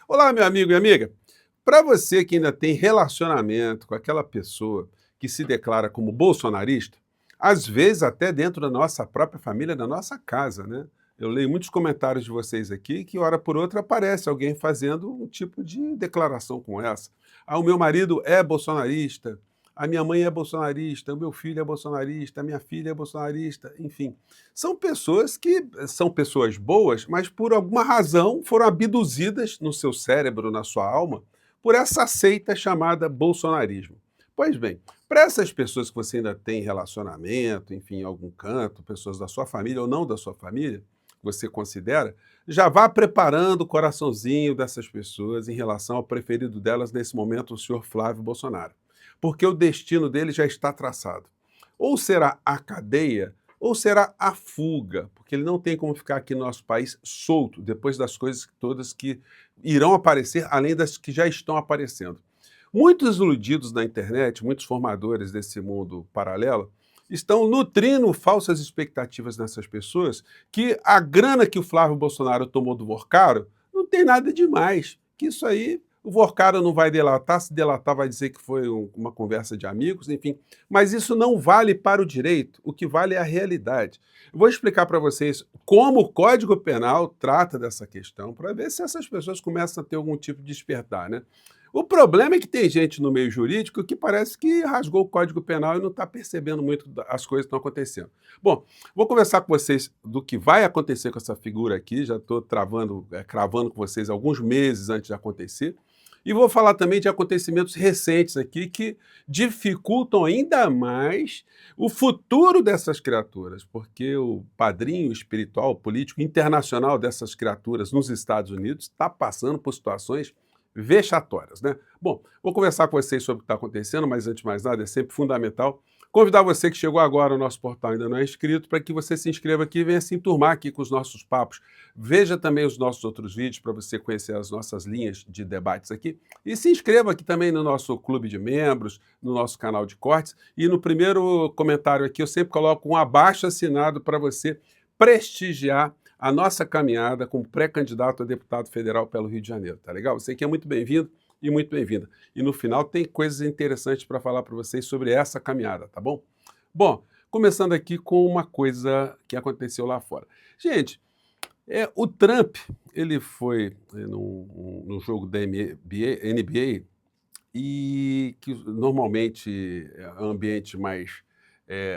Olá, meu amigo e amiga. Para você que ainda tem relacionamento com aquela pessoa que se declara como bolsonarista, às vezes até dentro da nossa própria família, da nossa casa, né? Eu leio muitos comentários de vocês aqui que, hora por outra, aparece alguém fazendo um tipo de declaração como essa. Ah, o meu marido é bolsonarista, a minha mãe é bolsonarista, o meu filho é bolsonarista, a minha filha é bolsonarista, enfim. São pessoas que são pessoas boas, mas por alguma razão foram abduzidas no seu cérebro, na sua alma, por essa seita chamada bolsonarismo. Pois bem, para essas pessoas que você ainda tem relacionamento, enfim, em algum canto, pessoas da sua família ou não da sua família, que você considera, já vá preparando o coraçãozinho dessas pessoas em relação ao preferido delas nesse momento, o senhor Flávio Bolsonaro. Porque o destino dele já está traçado. Ou será a cadeia, ou será a fuga, porque ele não tem como ficar aqui no nosso país solto, depois das coisas todas que irão aparecer, além das que já estão aparecendo. Muitos iludidos na internet, muitos formadores desse mundo paralelo, estão nutrindo falsas expectativas nessas pessoas que a grana que o Flávio Bolsonaro tomou do Vorcaro não tem nada demais, que isso aí o Vorcaro não vai delatar, se delatar vai dizer que foi uma conversa de amigos, enfim, mas isso não vale para o direito, o que vale é a realidade. Eu vou explicar para vocês como o Código Penal trata dessa questão, para ver se essas pessoas começam a ter algum tipo de despertar, né? O problema é que tem gente no meio jurídico que parece que rasgou o Código Penal e não está percebendo muito as coisas que estão acontecendo. Bom, vou conversar com vocês do que vai acontecer com essa figura aqui, já estou cravando com vocês alguns meses antes de acontecer, e vou falar também de acontecimentos recentes aqui que dificultam ainda mais o futuro dessas criaturas, porque o padrinho espiritual, político internacional dessas criaturas nos Estados Unidos está passando por situações vexatórias, né? Bom, vou conversar com vocês sobre o que está acontecendo, mas antes de mais nada, é sempre fundamental convidar você que chegou agora ao nosso portal e ainda não é inscrito, para que você se inscreva aqui e venha se enturmar aqui com os nossos papos. Veja também os nossos outros vídeos para você conhecer as nossas linhas de debates aqui. E se inscreva aqui também no nosso clube de membros, no nosso canal de cortes. E no primeiro comentário aqui eu sempre coloco um abaixo-assinado para você prestigiar a nossa caminhada como pré-candidato a deputado federal pelo Rio de Janeiro, tá legal? Você que é muito bem-vindo e muito bem-vinda. E no final tem coisas interessantes para falar para vocês sobre essa caminhada, tá bom? Bom, começando aqui com uma coisa que aconteceu lá fora. Gente, o Trump, ele foi no jogo da NBA e que normalmente é um ambiente mais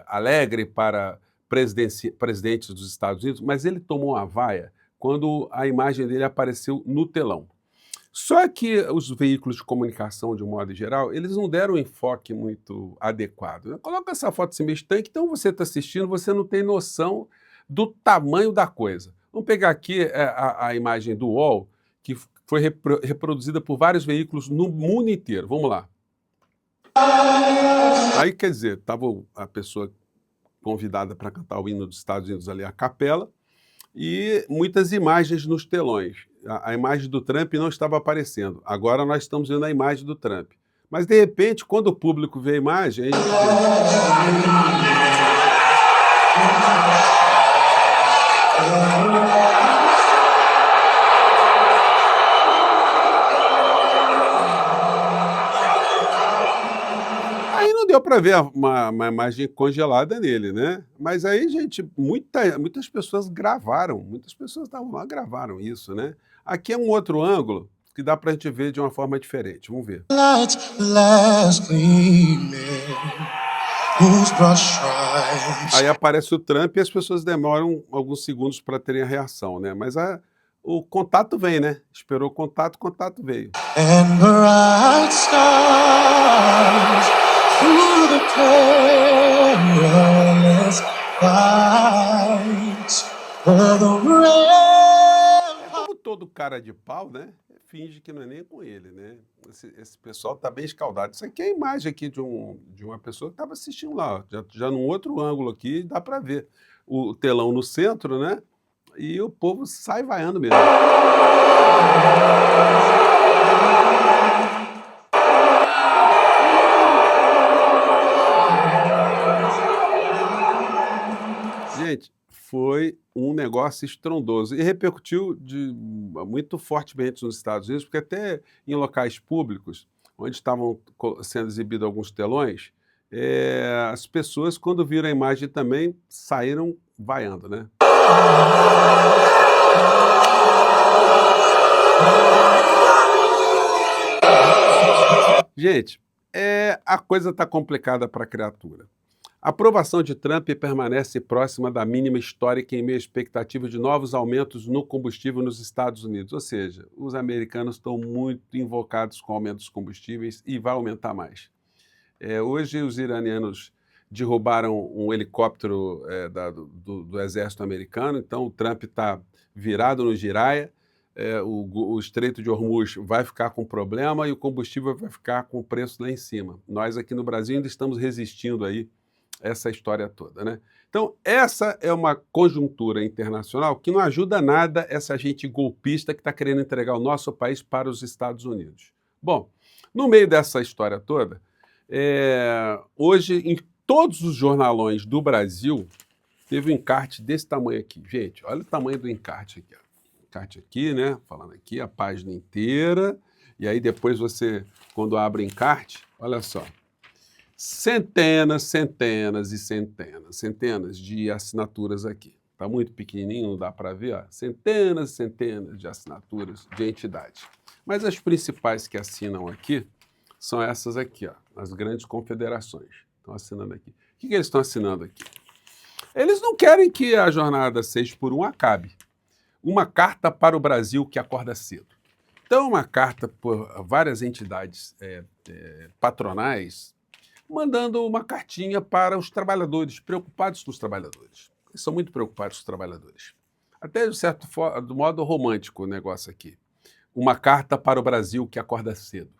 alegre para presidentes dos Estados Unidos, mas ele tomou uma vaia quando a imagem dele apareceu no telão. Só que os veículos de comunicação, de um modo geral, eles não deram um enfoque muito adequado, né? Coloca essa foto assim meio estranha, então você está assistindo, você não tem noção do tamanho da coisa. Vamos pegar aqui a imagem do UOL, que foi reproduzida por vários veículos no mundo inteiro. Vamos lá. Aí, quer dizer, estava a pessoa convidada para cantar o hino dos Estados Unidos ali, a capela, e muitas imagens nos telões. A imagem do Trump não estava aparecendo. Agora nós estamos vendo a imagem do Trump. Mas, de repente, quando o público vê a imagem, aí não deu para ver uma imagem congelada nele, né? Mas aí, gente, muitas pessoas gravaram, muitas pessoas estavam lá, gravaram isso, né? Aqui é um outro ângulo que dá para a gente ver de uma forma diferente. Vamos ver. Aí aparece o Trump e as pessoas demoram alguns segundos para terem a reação, né? Mas o contato vem, né? Esperou o contato veio. And bright stars through the perilous fights for the rain. É como todo cara de pau, né? Finge que não é nem com ele, né? Esse pessoal tá bem escaldado. Isso aqui é a imagem aqui de uma pessoa que estava assistindo lá, ó. Já num outro ângulo aqui, dá para ver o telão no centro, né? E o povo sai vaiando mesmo. Gente, foi um negócio negócio estrondoso e repercutiu muito fortemente nos Estados Unidos, porque até em locais públicos, onde estavam sendo exibidos alguns telões, as pessoas, quando viram a imagem também, saíram vaiando, né? Gente, a coisa está complicada para a criatura. A aprovação de Trump permanece próxima da mínima histórica em meio à expectativa de novos aumentos no combustível nos Estados Unidos. Ou seja, os americanos estão muito invocados com o aumento dos combustíveis e vai aumentar mais. Hoje, os iranianos derrubaram um helicóptero do exército americano, então o Trump está virado no giraia. O Estreito de Hormuz vai ficar com problema e o combustível vai ficar com o preço lá em cima. Nós aqui no Brasil ainda estamos resistindo aí essa história toda, né? Então, essa é uma conjuntura internacional que não ajuda nada essa gente golpista que está querendo entregar o nosso país para os Estados Unidos. Bom, no meio dessa história toda, hoje, em todos os jornalões do Brasil, teve um encarte desse tamanho aqui. Gente, olha o tamanho do encarte aqui, ó. Encarte aqui, né? Falando aqui, a página inteira. E aí depois você, quando abre o encarte, olha só. Centenas de assinaturas aqui. Está muito pequenininho, não dá para ver, ó. Centenas e centenas de assinaturas de entidades. Mas as principais que assinam aqui são essas aqui, ó, as grandes confederações. Estão assinando aqui. O que eles estão assinando aqui? Eles não querem que a jornada 6x1 acabe. Uma carta para o Brasil que acorda cedo. Então, uma carta por várias entidades patronais, mandando uma cartinha para os trabalhadores, preocupados com os trabalhadores. Eles são muito preocupados com os trabalhadores. Até, do modo romântico o negócio aqui. Uma carta para o Brasil que acorda cedo.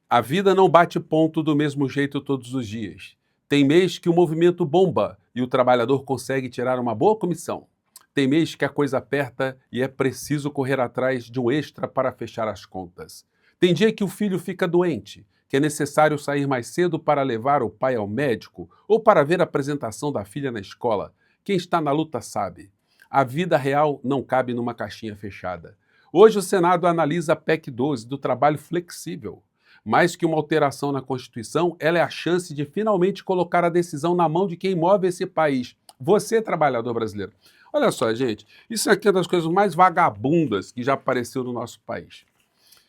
A vida não bate ponto do mesmo jeito todos os dias. Tem mês que o movimento bomba e o trabalhador consegue tirar uma boa comissão. Tem mês que a coisa aperta e é preciso correr atrás de um extra para fechar as contas. Tem dia que o filho fica doente, que é necessário sair mais cedo para levar o pai ao médico ou para ver a apresentação da filha na escola. Quem está na luta sabe. A vida real não cabe numa caixinha fechada. Hoje o Senado analisa a PEC 12 do trabalho flexível. Mais que uma alteração na Constituição, ela é a chance de finalmente colocar a decisão na mão de quem move esse país. Você, trabalhador brasileiro. Olha só, gente, isso aqui é uma das coisas mais vagabundas que já apareceu no nosso país.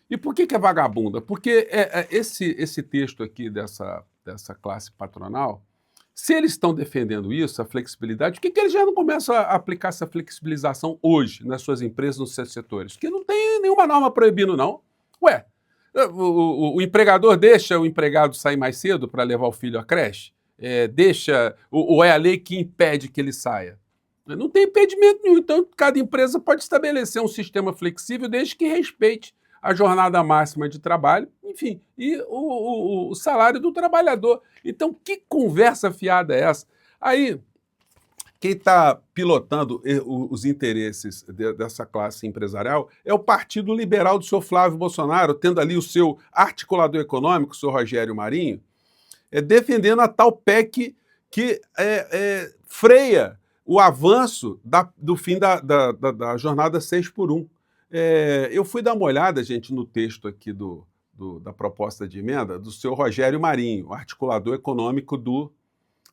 E por que é vagabunda? Porque esse texto aqui dessa classe patronal, se eles estão defendendo isso, a flexibilidade, por que eles já não começam a aplicar essa flexibilização hoje nas suas empresas, nos seus setores? Porque não tem nenhuma norma proibindo, não. Ué, o empregador deixa o empregado sair mais cedo para levar o filho à creche? Ou é a lei que impede que ele saia? Não tem impedimento nenhum, então cada empresa pode estabelecer um sistema flexível desde que respeite a jornada máxima de trabalho, enfim, e o salário do trabalhador. Então, que conversa fiada é essa? Aí, quem está pilotando os interesses dessa classe empresarial é o Partido Liberal do senhor Flávio Bolsonaro, tendo ali o seu articulador econômico, o senhor Rogério Marinho, defendendo a tal PEC que freia o avanço do fim da jornada 6x1. Eu fui dar uma olhada, gente, no texto aqui da proposta de emenda do senhor Rogério Marinho, articulador econômico do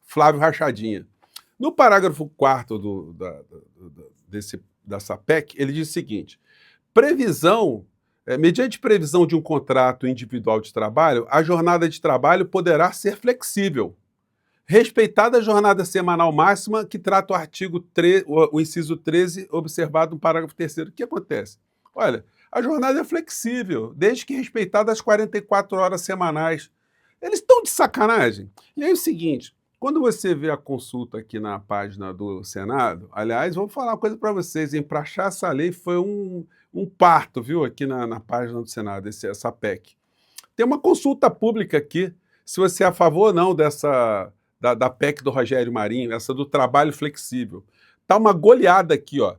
Flávio Rachadinha. No parágrafo 4º dessa PEC, ele diz o seguinte: mediante previsão de um contrato individual de trabalho, a jornada de trabalho poderá ser flexível, respeitada a jornada semanal máxima que trata o inciso 13, observado no parágrafo 3º. O que acontece? Olha, a jornada é flexível, desde que respeitada as 44 horas semanais. Eles estão de sacanagem. E aí é o seguinte, quando você vê a consulta aqui na página do Senado, aliás, vou falar uma coisa para vocês, hein? Para achar essa lei foi um parto, viu, aqui na página do Senado, essa PEC. Tem uma consulta pública aqui, se você é a favor ou não da PEC do Rogério Marinho, essa do trabalho flexível. Está uma goleada aqui, ó.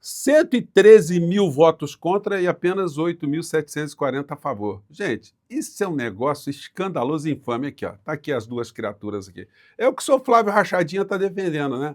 113 mil votos contra e apenas 8.740 a favor. Gente, isso é um negócio escandaloso e infame aqui, ó. Tá aqui as duas criaturas aqui. É o que o senhor Flávio Rachadinha está defendendo, né?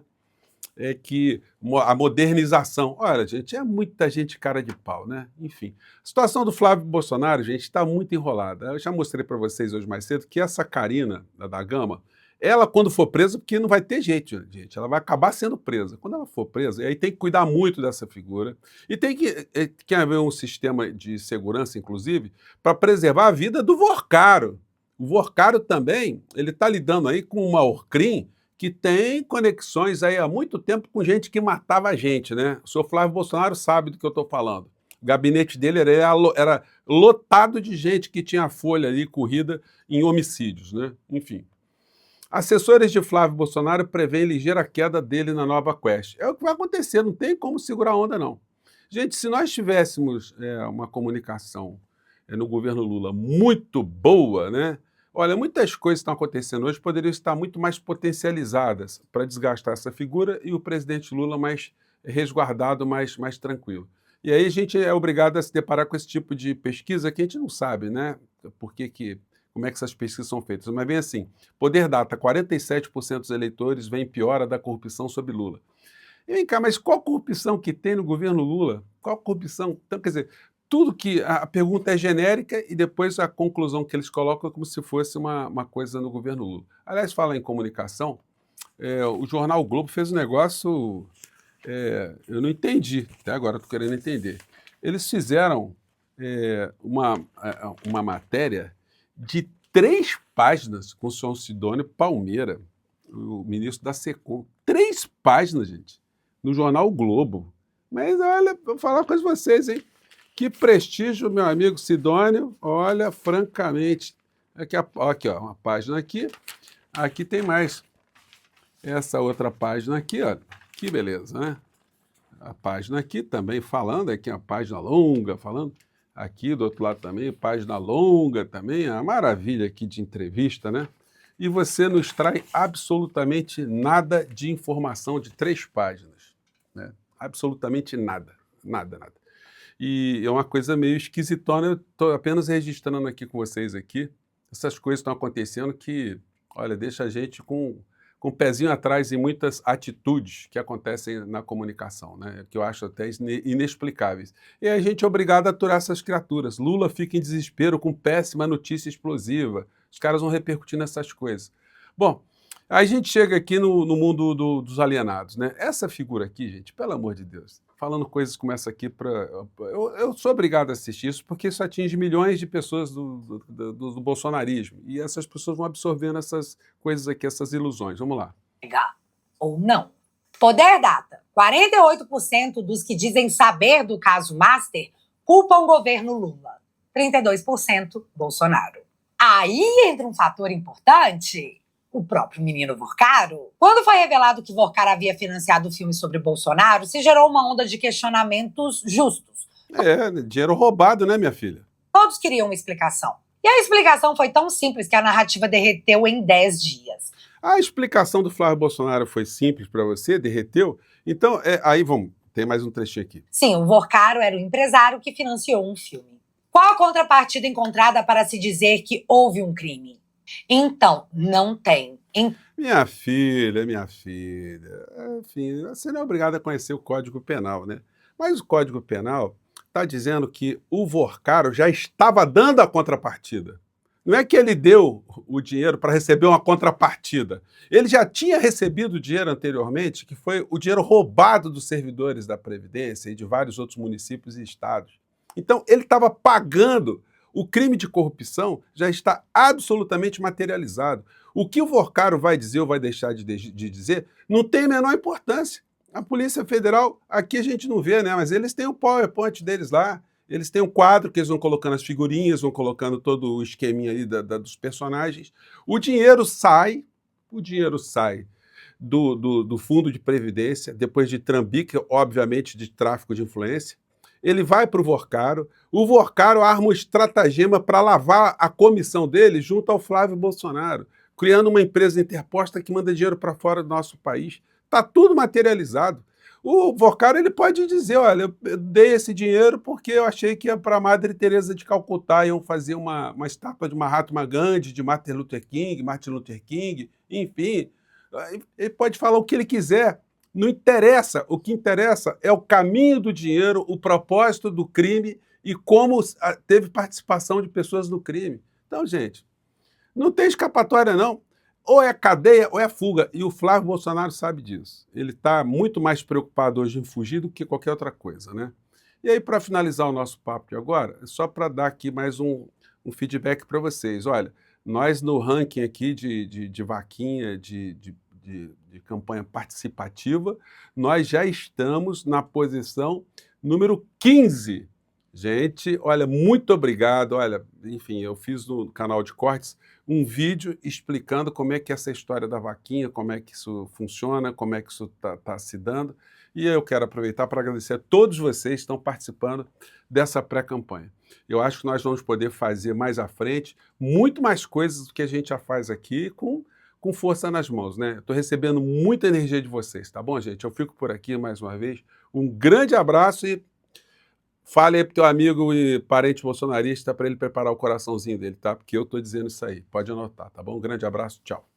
é que a modernização. Olha, gente, é muita gente cara de pau, né? Enfim. A situação do Flávio Bolsonaro, gente, está muito enrolada. Eu já mostrei para vocês hoje mais cedo que essa Karina da Gama, ela, quando for presa, porque não vai ter jeito, gente, ela vai acabar sendo presa. Quando ela for presa, aí tem que cuidar muito dessa figura e tem que haver um sistema de segurança, inclusive, para preservar a vida do Vorcaro. O Vorcaro também, ele está lidando aí com uma Orcrim que tem conexões aí há muito tempo com gente que matava a gente, né? O senhor Flávio Bolsonaro sabe do que eu estou falando. O gabinete dele era lotado de gente que tinha a folha ali corrida em homicídios, né? Enfim. Assessores de Flávio Bolsonaro prevêem ligeira queda dele na nova Quest. É o que vai acontecer, não tem como segurar a onda, não. Gente, se nós tivéssemos uma comunicação no governo Lula muito boa, né? Olha, muitas coisas que estão acontecendo hoje poderiam estar muito mais potencializadas para desgastar essa figura e o presidente Lula mais resguardado, mais tranquilo. E aí a gente é obrigado a se deparar com esse tipo de pesquisa que a gente não sabe, né? Como é que essas pesquisas são feitas. Mas vem assim, Poder Data, 47% dos eleitores veem piora da corrupção sob Lula. E vem cá, mas qual corrupção que tem no governo Lula? Qual corrupção? Então, quer dizer, tudo que a pergunta é genérica e depois a conclusão que eles colocam é como se fosse uma coisa no governo Lula. Aliás, fala em comunicação, o jornal o Globo fez um negócio, eu não entendi, até agora estou querendo entender. Eles fizeram uma matéria de 3 páginas com o senhor Sidônio Palmeira, o ministro da SECOM. 3 páginas, gente, no jornal o Globo. Mas olha, vou falar com vocês, hein? Que prestígio, meu amigo Sidônio. Olha, francamente. Aqui, ó, uma página aqui. Aqui tem mais. Essa outra página aqui, ó. Que beleza, né? A página aqui também falando, aqui uma página longa falando. Aqui do outro lado também, página longa também. Uma maravilha aqui de entrevista, né? E você não extrai absolutamente nada de informação de 3 páginas, né? Absolutamente nada. Nada, nada. E é uma coisa meio esquisitona, eu estou apenas registrando aqui com vocês aqui. Essas coisas estão acontecendo que, olha, deixa a gente com o pezinho atrás em muitas atitudes que acontecem na comunicação, né? Que eu acho até inexplicáveis. E a gente é obrigado a aturar essas criaturas. Lula fica em desespero com péssima notícia explosiva. Os caras vão repercutir nessas coisas. Bom, aí a gente chega aqui no mundo dos alienados, né? Essa figura aqui, gente, pelo amor de Deus, falando coisas como essa aqui, eu sou obrigado a assistir isso porque isso atinge milhões de pessoas do bolsonarismo. E essas pessoas vão absorvendo essas coisas aqui, essas ilusões. Vamos lá. Ou não. Poder Data. 48% dos que dizem saber do caso Master culpam o governo Lula. 32% Bolsonaro. Aí entra um fator importante. O próprio menino Vorcaro. Quando foi revelado que Vorcaro havia financiado o filme sobre Bolsonaro, se gerou uma onda de questionamentos justos. Dinheiro roubado, né, minha filha? Todos queriam uma explicação. E a explicação foi tão simples que a narrativa derreteu em 10 dias. A explicação do Flávio Bolsonaro foi simples para você? Derreteu? Então, aí vamos, tem mais um trechinho aqui. Sim, o Vorcaro era o empresário que financiou um filme. Qual a contrapartida encontrada para se dizer que houve um crime? Então, não tem. Minha filha, enfim, você não é obrigada a conhecer o Código Penal, né? Mas o Código Penal está dizendo que o Vorcaro já estava dando a contrapartida. Não é que ele deu o dinheiro para receber uma contrapartida. Ele já tinha recebido dinheiro anteriormente, que foi o dinheiro roubado dos servidores da Previdência e de vários outros municípios e estados. Então, ele estava pagando. O crime de corrupção já está absolutamente materializado. O que o Vorcaro vai dizer ou vai deixar de dizer não tem a menor importância. A Polícia Federal, aqui a gente não vê, né? Mas eles têm o PowerPoint deles lá, eles têm um quadro que eles vão colocando as figurinhas, vão colocando todo o esqueminha aí dos personagens. O dinheiro sai do fundo de previdência, depois de trambique, obviamente, de tráfico de influência. Ele vai para o Vorcaro arma um estratagema para lavar a comissão dele junto ao Flávio Bolsonaro, criando uma empresa interposta que manda dinheiro para fora do nosso país. Está tudo materializado. O Vorcaro ele pode dizer, olha, eu dei esse dinheiro porque eu achei que ia para a Madre Teresa de Calcutá, iam fazer uma estátua de Mahatma Gandhi, de Martin Luther King, enfim. Ele pode falar o que ele quiser, Não interessa, o que interessa é o caminho do dinheiro, o propósito do crime e como teve participação de pessoas no crime. Então, gente, não tem escapatória, não. Ou é cadeia ou é fuga. E o Flávio Bolsonaro sabe disso. Ele está muito mais preocupado hoje em fugir do que qualquer outra coisa, né? E aí, para finalizar o nosso papo de agora, é só para dar aqui mais um feedback para vocês. Olha, nós no ranking aqui de vaquinha, de campanha participativa, nós já estamos na posição número 15. Gente, olha, muito obrigado. Olha, enfim, eu fiz no canal de cortes um vídeo explicando como é que é essa história da vaquinha, como é que isso funciona, como é que isso tá se dando. E eu quero aproveitar para agradecer a todos vocês que estão participando dessa pré-campanha. Eu acho que nós vamos poder fazer mais à frente muito mais coisas do que a gente já faz aqui com força nas mãos, né? Estou recebendo muita energia de vocês, tá bom, gente? Eu fico por aqui mais uma vez. Um grande abraço e fale aí pro teu amigo e parente bolsonarista para ele preparar o coraçãozinho dele, tá? Porque eu estou dizendo isso aí. Pode anotar, tá bom? Um grande abraço, tchau.